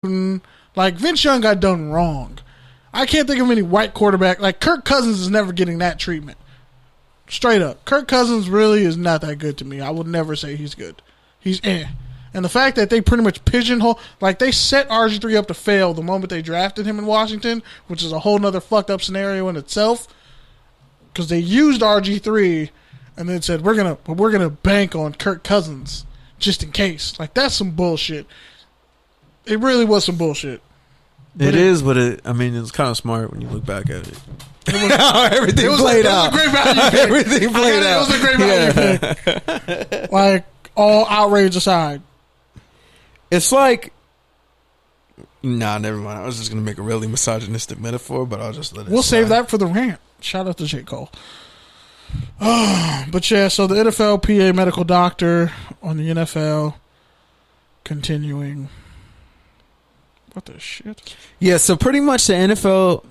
Like, Vince Young got done wrong. I can't think of any white quarterback. Like, Kirk Cousins is never getting that treatment. Straight up. Kirk Cousins really is not that good to me. I would never say he's good. He's eh. And the fact that they pretty much pigeonhole, like, they set RG3 up to fail the moment they drafted him in Washington, which is a whole nother fucked up scenario in itself, because they used RG3 and then said, we're gonna bank on Kirk Cousins just in case. Like, that's some bullshit. It really was some bullshit. But it was kind of smart when you look back at it. Everything played out. It was a great value pick. Everything played out. It was a great value pick. Like, all outrage aside. It's like, nah, never mind. I was just going to make a really misogynistic metaphor, but I'll just let it We'll slide. save that for the rant. Shout out to J. Cole. But yeah, so the NFLPA medical doctor on the NFL continuing. What the shit? Yeah, so pretty much the NFL...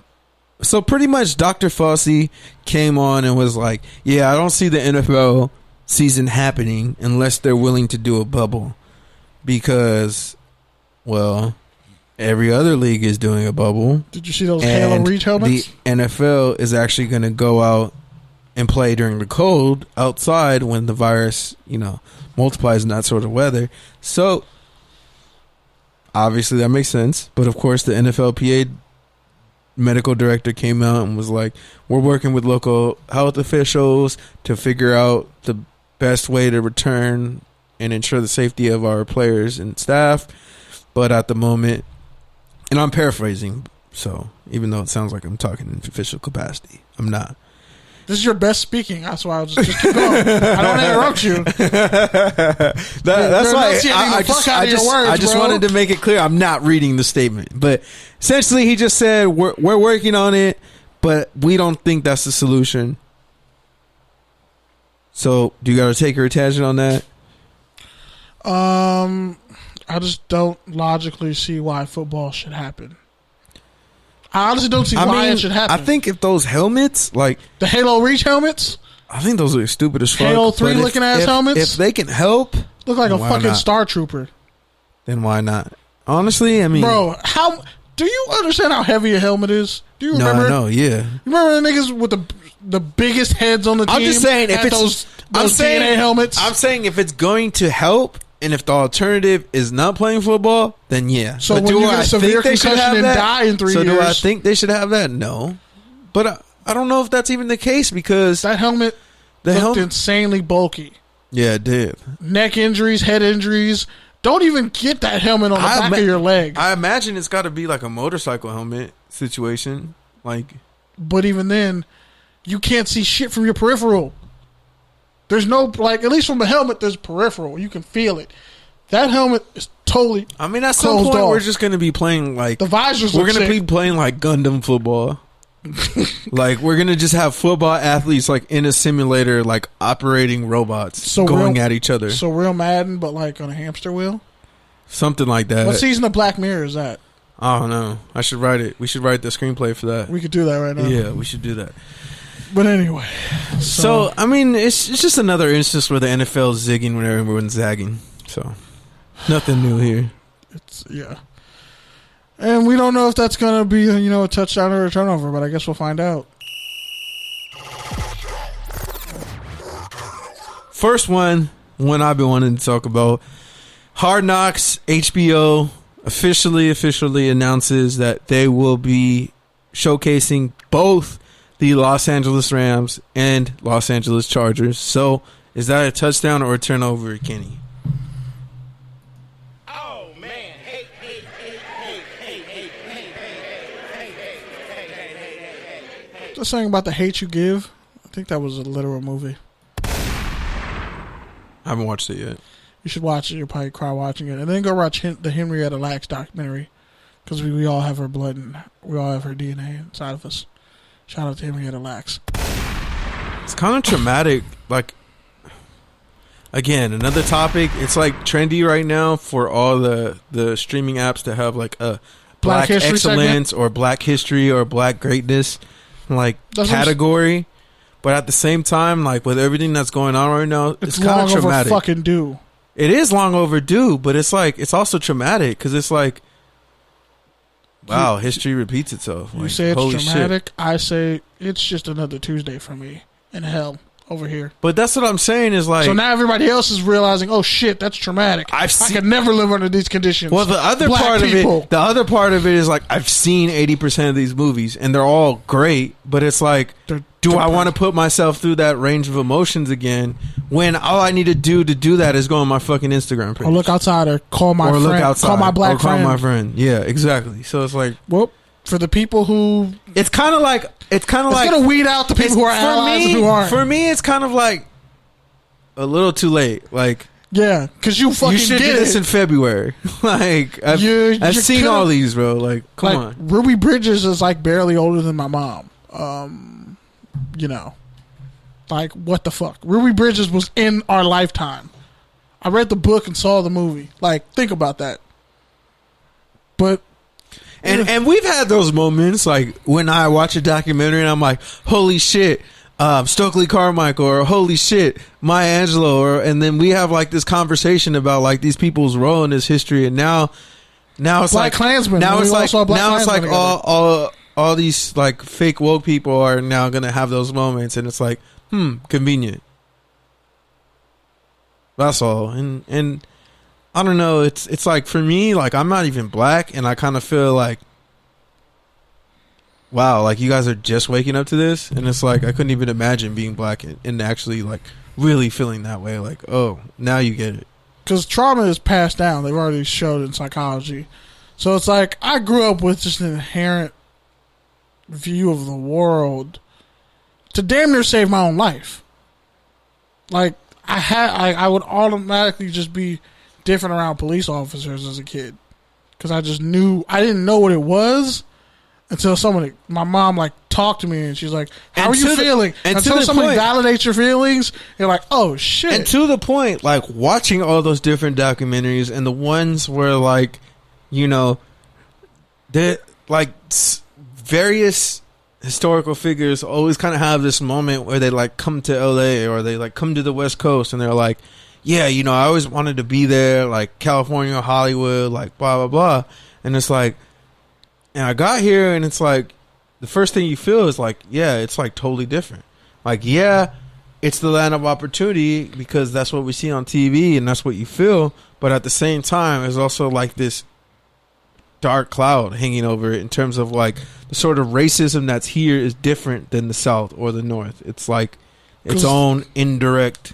So pretty much Dr. Fauci came on and was like, yeah, I don't see the NFL season happening unless they're willing to do a bubble. Because, well, every other league is doing a bubble. Did you see those Halo Reach helmets? The NFL is actually going to go out and play during the cold outside when the virus, multiplies in that sort of weather. So, obviously that makes sense. But, of course, the NFLPA medical director came out and was like, we're working with local health officials to figure out the best way to return and ensure the safety of our players and staff. But at the moment, and I'm paraphrasing, so even though it sounds like I'm talking in official capacity, I'm not. This is your best speaking. That's why I'll just keep going. I don't interrupt you. That's why I just wanted to make it clear I'm not reading the statement. But essentially, he just said we're working on it, but we don't think that's the solution. So, do you got to take your attention on that? I just don't logically see why football should happen. I honestly don't see why it should happen. I think if those helmets, like the Halo Reach helmets, I think those are stupid as fuck. Halo 3 looking ass helmets, if they can help, look like a fucking Star Trooper. Then why not? Honestly, I mean, bro, how do you understand how heavy a helmet is? Do you remember? No, yeah. You remember the niggas with the biggest heads on the team? I'm just saying if it's those DNA helmets. I'm saying if it's going to help. And if the alternative is not playing football, then yeah. So when you get a severe concussion and die in 3 years. So do I think they should have that? No. But I don't know if that's even the case because... That helmet looked insanely bulky. Yeah, it did. Neck injuries, head injuries. Don't even get that helmet on the back of your leg. I imagine it's got to be like a motorcycle helmet situation. But even then, you can't see shit from your peripheral. There's no, at least from the helmet, there's peripheral. You can feel it. That helmet is totally I mean, at some point, we're just going to be playing the visors. We're going to be playing Gundam football. We're going to just have football athletes in a simulator, operating robots going at each other. So real Madden, but on a hamster wheel? Something like that. What season of Black Mirror is that? I don't know. I should write it. We should write the screenplay for that. We could do that right now. Yeah, we should do that. But anyway. So I mean, it's just another instance where the NFL is zigging when everyone's zagging. So, nothing new here. Yeah. And we don't know if that's going to be, a touchdown or a turnover, but I guess we'll find out. First one I've been wanting to talk about. Hard Knocks, HBO officially announces that they will be showcasing both the Los Angeles Rams and Los Angeles Chargers. So, is that a touchdown or a turnover, Kenny? Oh, man. Hey. Just saying about the hate you give. I think that was a literal movie. I haven't watched it yet. You should watch it. You'll probably cry watching it. And then go watch the Henrietta Lacks documentary. Because we all have her blood and we all have her DNA inside of us. Shout out to Henrietta Lacks. It's kind of traumatic. Again, another topic. It's trendy right now for all the streaming apps to have a Black excellence segment, or Black history or Black greatness category. But at the same time, with everything that's going on right now, it's kind of traumatic. Fucking due. It is long overdue, but it's also traumatic because it's Wow, history repeats itself. You say it's dramatic. Shit. I say it's just another Tuesday for me in hell over here. But that's what I'm saying is like. So now everybody else is realizing, oh shit, that's traumatic. I could never live under these conditions. Well, the other part of it is like I've seen 80% of these movies and they're all great, but it's like, do I want to put myself through that range of emotions again when all I need to do that is go on my fucking Instagram page? Or look outside or call my friend. Look outside, call my black friend. Call my friend. Yeah, exactly. So it's like, well, for the people who, it's kind of like gonna weed out the people who are allies and who aren't. For me, it's kind of like a little too late. Like, yeah, because you should do this in February. Like, I've seen all these, bro. Like, come on. Ruby Bridges is like barely older than my mom. You know, like, what the fuck? Ruby Bridges was in our lifetime. I read the book and saw the movie. Like, think about that. But and we've had those moments, like when I watch a documentary and I'm like, holy shit, Stokely Carmichael, or holy shit, Maya Angelou, and then we have like this conversation about like these people's role in this history, and now it's Black like Klansman. Now it's like all these like fake woke people are now gonna have those moments, and it's like, convenient. That's all. And I don't know, it's like, for me, like, I'm not even black, and I kind of feel like, wow, like, you guys are just waking up to this, and it's like, I couldn't even imagine being black and actually like really feeling that way. Like, oh, now you get it. Because trauma is passed down. They've already showed in psychology. So it's like, I grew up with just an inherent view of the world to damn near save my own life. Like, I would automatically just be different around police officers as a kid, because I didn't know what it was until my mom like talked to me, and she's like, how are you feeling? Until somebody validates your feelings, you're like, oh shit. And to the point, like, watching all those different documentaries, and the ones where, like, you know, they're like various historical figures always kind of have this moment where they like come to LA, or they like come to the West Coast, and they're like, yeah, you know, I always wanted to be there, like California, Hollywood, like blah blah blah. And it's like, and I got here, and it's like, the first thing you feel is like, yeah, it's like totally different. Like, yeah, it's the land of opportunity because that's what we see on TV and that's what you feel, but at the same time, there's also like this dark cloud hanging over it in terms of like the sort of racism that's here is different than the South or the North. It's like its own indirect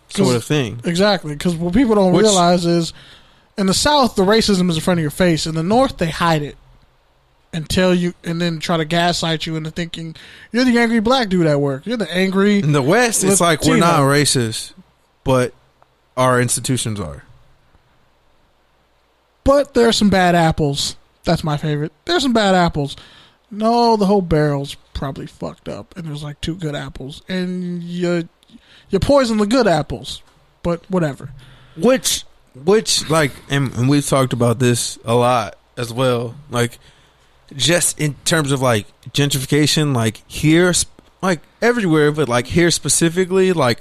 sort of thing. Exactly, because what people don't realize is in the South, the racism is in front of your face. In the North, they hide it and tell you, and then try to gaslight you into thinking you're the angry black dude at work. You're the angry. In the West, it's like, we're not racist, but our institutions are. But there's some bad apples. That's my favorite. There's some bad apples. No, the whole barrel's probably fucked up, and there's like 2 good apples, and you poison the good apples. But whatever. Which like, and we've talked about this a lot as well. Like, just in terms of like gentrification, like here, like everywhere, but like here specifically, like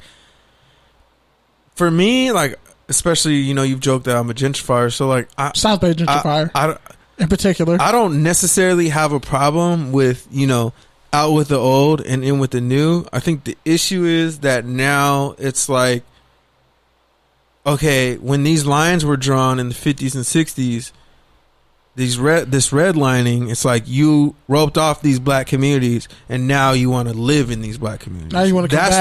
for me, like, especially, you know, you've joked that I'm a gentrifier, so like South Bay gentrifier in particular. I don't necessarily have a problem with, you know, out with the old and in with the new. I think the issue is that now it's like, okay, when these lines were drawn in the 50s and 60s, this redlining, it's like you roped off these black communities, and now you want to live in these black communities. Now you want to come back.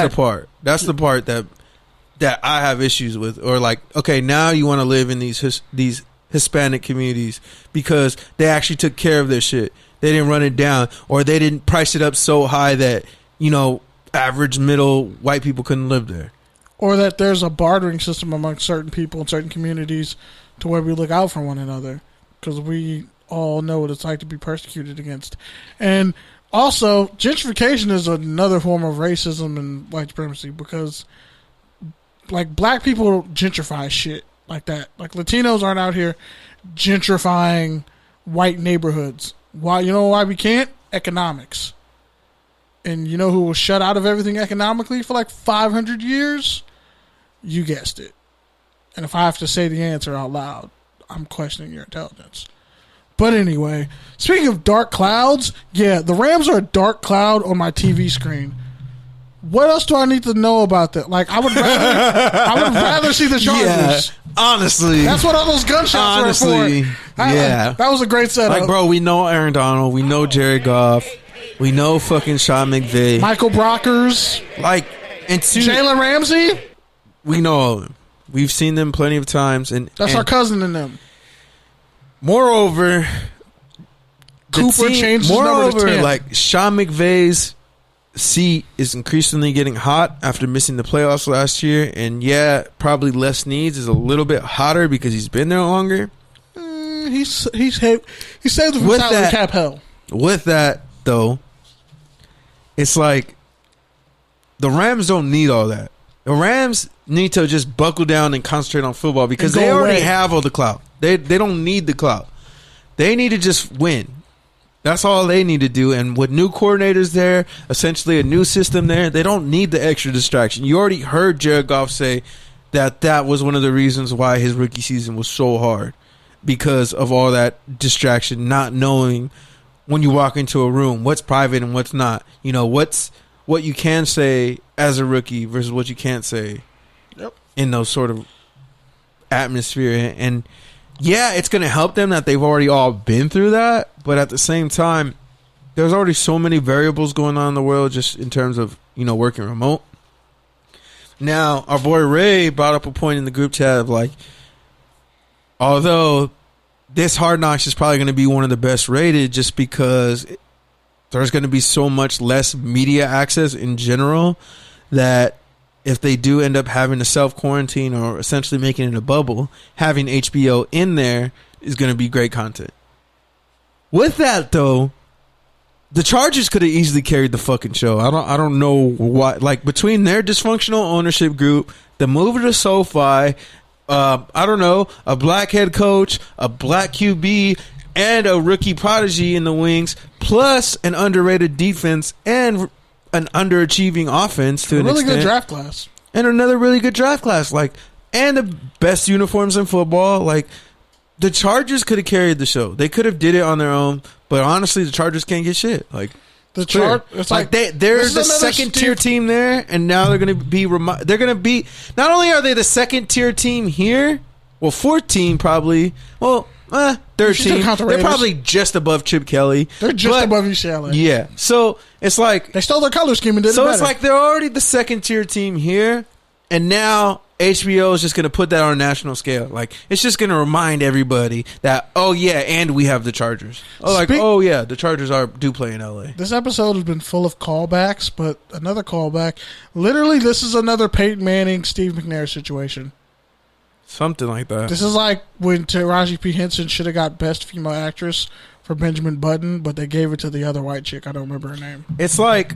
That's the part that I have issues with. Or like, okay, now you want to live in these Hispanic communities because they actually took care of their shit. They didn't run it down, or they didn't price it up so high that, you know, average middle white people couldn't live there. Or that there's a bartering system among certain people in certain communities to where we look out for one another, because we all know what it's like to be persecuted against. And also, gentrification is another form of racism and white supremacy, because like black people gentrify shit like that. Like Latinos aren't out here gentrifying white neighborhoods. Why? You know why we can't? Economics. And you know who was shut out of everything economically for like 500 years? You guessed it. And if I have to say the answer out loud, I'm questioning your intelligence. But anyway, speaking of dark clouds, yeah, the Rams are a dark cloud on my TV screen. What else do I need to know about that? Like, I would rather see the Chargers. Yeah, honestly, that's what all those gunshots were for. Yeah, that was a great setup. Like, bro, we know Aaron Donald, we know Jared Goff, we know fucking Sean McVay, Michael Brockers, like, and Jalen Ramsey. We know all of them. We've seen them plenty of times, and that's our cousin in them. Moreover, Cooper changed his number to 10. Like, Sean McVay's seat is increasingly getting hot after missing the playoffs last year, and yeah, probably Les Snead is a little bit hotter because he's been there longer. He saved him from salary cap hell. With that, though, it's like the Rams don't need all that. The Rams need to just buckle down and concentrate on football because they already have all the clout. They don't need the clout. They need to just win. That's all they need to do. And with new coordinators there, essentially a new system there, they don't need the extra distraction. You already heard Jared Goff say that was one of the reasons why his rookie season was so hard, because of all that distraction, not knowing when you walk into a room what's private and what's not. You know, what you can say as a rookie versus what you can't say in those sort of atmosphere. And yeah, it's going to help them that they've already all been through that. But at the same time, there's already so many variables going on in the world just in terms of, working remote. Now, our boy Ray brought up a point in the group chat of like, although this Hard Knocks is probably going to be one of the best rated just because there's going to be so much less media access in general that if they do end up having to self-quarantine or essentially making it a bubble, having HBO in there is going to be great content. With that, though, the Chargers could have easily carried the fucking show. I don't know why. Like, between their dysfunctional ownership group, the move to SoFi, a black head coach, a black QB, and a rookie prodigy in the wings, plus an underrated defense and an underachieving offense to an extent. A really good draft class. And another really good draft class. Like, and the best uniforms in football. Like, the Chargers could have carried the show. They could have did it on their own, but honestly, the Chargers can't get shit. Like, it's like they're the second tier team there, and now they're going to be. They're going to be. Not only are they the second tier team here, well, fourth team probably. Well, third team. They're probably just above Chip Kelly. They're just above UCLA. Yeah, so it's like they stole their color scheme and did it better. So it's like they're already the second tier team here, and now HBO is just going to put that on a national scale. Like, it's just going to remind everybody that, oh, yeah, and we have the Chargers. Oh, yeah, the Chargers do play in LA. This episode has been full of callbacks, but another callback. Literally, this is another Peyton Manning, Steve McNair situation. Something like that. This is like when Taraji P. Henson should have got Best Female Actress for Benjamin Button, but they gave it to the other white chick. I don't remember her name. It's like,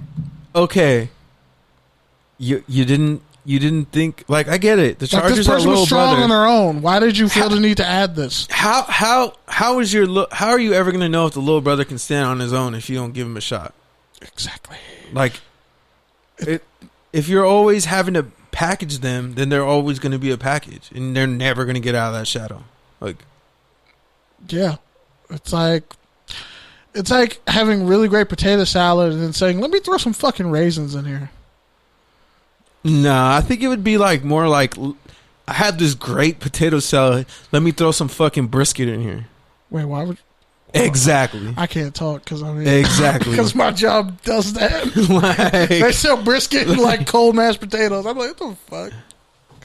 okay, you didn't think, like, I get it. The Chargers are little brother. This person was strong on their own. Why did you feel the need to add this? How are you ever going to know if the little brother can stand on his own if you don't give him a shot? Exactly. Like, if you're always having to package them, then they're always going to be a package, and they're never going to get out of that shadow. Like, yeah, it's like having really great potato salad and then saying, "Let me throw some fucking raisins in here." Nah, I think it would be like more like, I had this great potato salad. Let me throw some fucking brisket in here. Wait, why would? Exactly. I can't talk because exactly because my job does that. They sell brisket and like cold mashed potatoes. I'm like, what the fuck?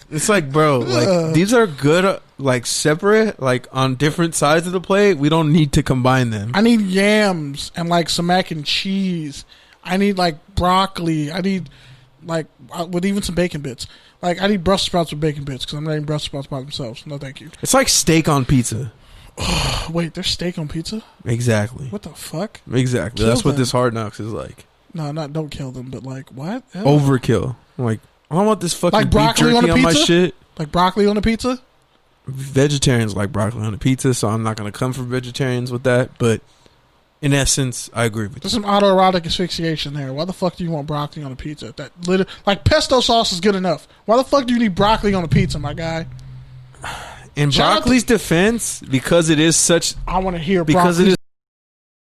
It's like, bro, like these are good, like separate, like on different sides of the plate. We don't need to combine them. I need yams and like some mac and cheese. I need like broccoli. I need like with even some bacon bits. Like I need Brussels sprouts with bacon bits because I'm not eating Brussels sprouts by themselves. No, thank you. It's like steak on pizza. Wait, there's steak on pizza? Exactly. What the fuck? Exactly. Kill That's them. What this Hard Knocks is like. No, don't kill them, but like what? Overkill. Like, I don't want this fucking like broccoli beef jerky on, my shit. Like broccoli on a pizza? Vegetarians like broccoli on a pizza, so I'm not going to come for vegetarians with that. But in essence, I agree with you. There's some autoerotic asphyxiation there. Why the fuck do you want broccoli on a pizza? Like pesto sauce is good enough. Why the fuck do you need broccoli on a pizza, my guy? In Shout out Broccoli's defense, because it is such I want to hear because Broccoli's